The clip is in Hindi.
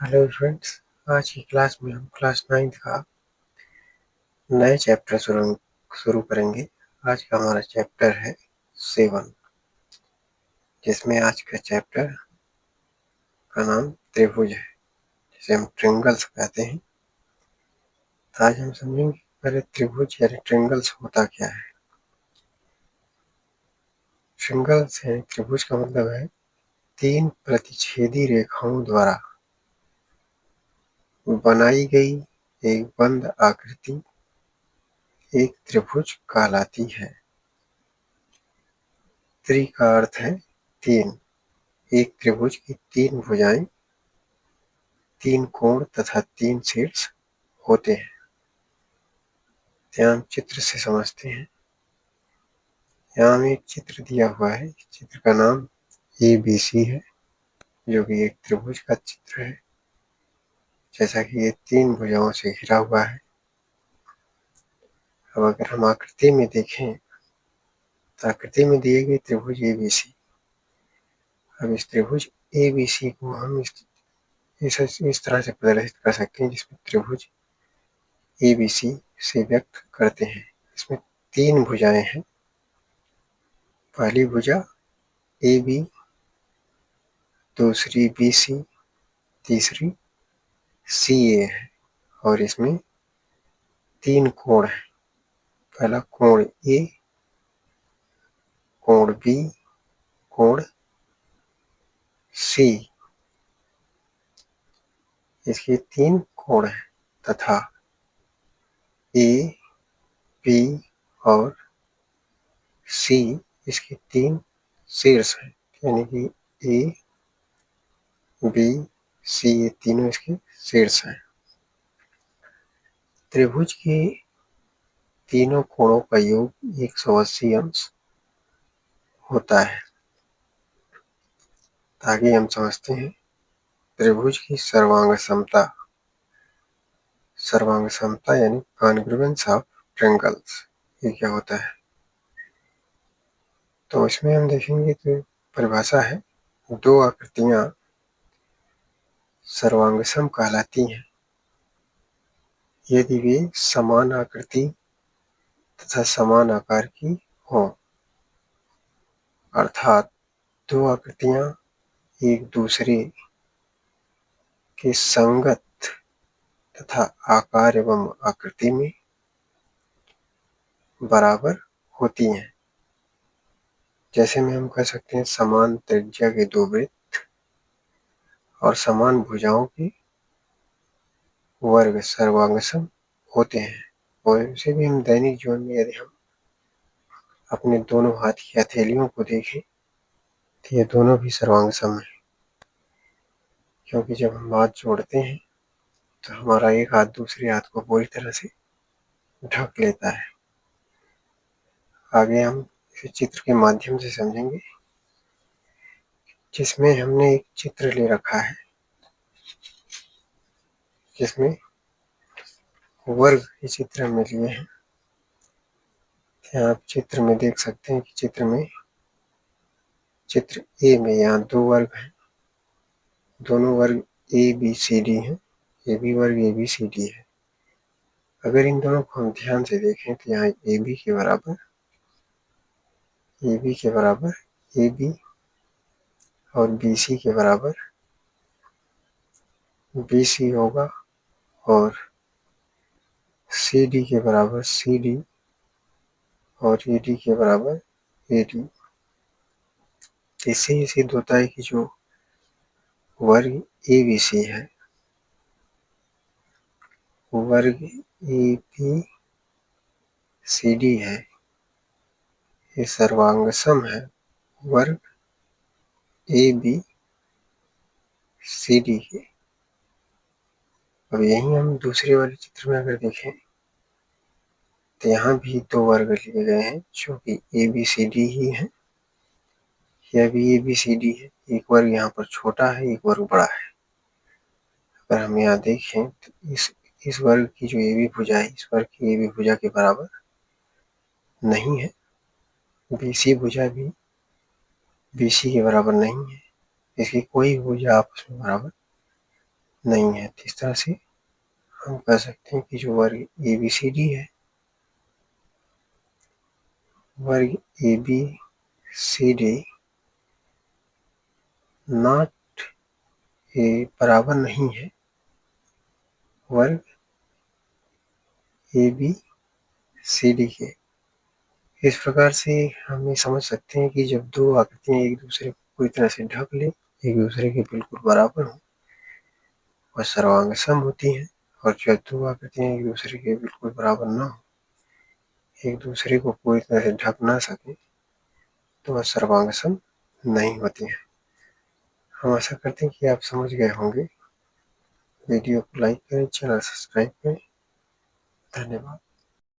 हेलो फ्रेंड्स, आज की क्लास में हम क्लास 9th का नए चैप्टर शुरू करेंगे। आज का हमारा चैप्टर है 7, जिसमें आज का चैप्टर का नाम त्रिभुज है, जिसे हम ट्रिंगल्स कहते हैं। तो आज हम समझेंगे पहले त्रिभुज यानी ट्रिंगल्स होता क्या है। ट्रिंगल्स है, त्रिभुज का मतलब है 3 प्रतिच्छेदी रेखाओं द्वारा बनाई गई एक बंद आकृति एक त्रिभुज कहलाती है। त्रि का अर्थ है 3। एक त्रिभुज की 3 भुजाएं, 3 कोण तथा 3 शीर्ष होते हैं। यहाँ हम चित्र से समझते हैं। यहाँ हमें एक चित्र दिया हुआ है। चित्र का नाम ABC है, जो कि एक त्रिभुज का चित्र है। जैसा कि ये 3 भुजाओं से घिरा हुआ है। अब अगर हम आकृति में देखें तो आकृति में दिए गए त्रिभुज ABC। अब इस त्रिभुज ABC को हम इस तरह से प्रदर्शित कर सकते हैं, जिसमें त्रिभुज ABC से व्यक्त करते हैं। इसमें 3 भुजाएं हैं। पहली भुजा AB, दूसरी BC, तीसरी CA है। और इसमें 3 कोण है। पहला कोण A, कोण B, कोण C। इसके 3 कोण है तथा A, B और C इसके 3 शीर्ष हैं। यानी कि A, B, C ये तीनों इसके शीर्ष हैं। त्रिभुज के तीनों कोणों का योग 180 अंश होता है। आगे हम समझते हैं त्रिभुज की सर्वांग समता। सर्वांग समता यानी कॉन्ग्रुएंस ऑफ ट्रायंगल्स, ये क्या होता है। तो इसमें हम देखेंगे तो परिभाषा है, 2 आकृतियां सर्वांगसम कहलाती हैं यदि वे समान आकृति तथा समान आकार की हों। अर्थात 2 आकृतियां एक दूसरे के संगत तथा आकार एवं आकृति में बराबर होती हैं। जैसे में हम कह सकते हैं समान त्रिज्या के 2 वृत्त और समान भुजाओं के वर्ग सर्वांगसम होते हैं। और इसे भी हम दैनिक जीवन में यदि हम अपने दोनों हाथ की हथेलियों को देखें तो ये दोनों भी सर्वांगसम है, क्योंकि जब हम हाथ जोड़ते हैं तो हमारा एक हाथ दूसरे हाथ को पूरी तरह से ढक लेता है। आगे हम इसे चित्र के माध्यम से समझेंगे, जिसमें हमने एक चित्र ले रखा है, जिसमें वर्ग के चित्र हमें लिए हैं। यहाँ आप चित्र में देख सकते हैं कि चित्र ए में यहाँ 2 वर्ग हैं। दोनों वर्ग ABCD हैं। AB वर्ग ABCD है। अगर इन दोनों को हम ध्यान से देखें तो यहाँ AB के बराबर AB और BC के बराबर BC होगा और CD के बराबर CD और AD के बराबर AD। इससे ये सिद्ध होता है कि जो वर्ग ABC है, वर्ग ABCD है, ये सर्वांगसम है वर्ग ABCD के। अब यही हम दूसरे वाले चित्र में अगर देखें तो यहाँ भी 2 वर्ग लिए गए हैं, जो कि ABCD ही है। यह भी ABCD है। एक वर्ग यहाँ पर छोटा है, एक वर्ग बड़ा है। अगर हम यहाँ देखें तो इस वर्ग की जो AB भुजा है, इस वर्ग की AB भुजा के बराबर नहीं है। BC भुजा भी BC के बराबर नहीं है। इसकी कोई भुजा आपस में बराबर नहीं है। तो इस तरह से हम कह सकते हैं कि जो वर्ग ABCD है, वर्ग ABCD नॉट बराबर नहीं है वर्ग ABCD के। इस प्रकार से हम ये समझ सकते हैं कि जब दो आकृतियां एक दूसरे को पूरी तरह से ढक ले, एक दूसरे के बिल्कुल बराबर हो, वह सर्वांग सम होती हैं। और जब दो आकृतियां एक दूसरे के बिल्कुल बराबर न हो, एक दूसरे को पूरी तरह से ढक ना सके, तो वह सर्वांग सम नहीं होती हैं। हम आशा करते हैं कि आप समझ गए होंगे। वीडियो को लाइक करें, चैनल सब्सक्राइब करें। धन्यवाद।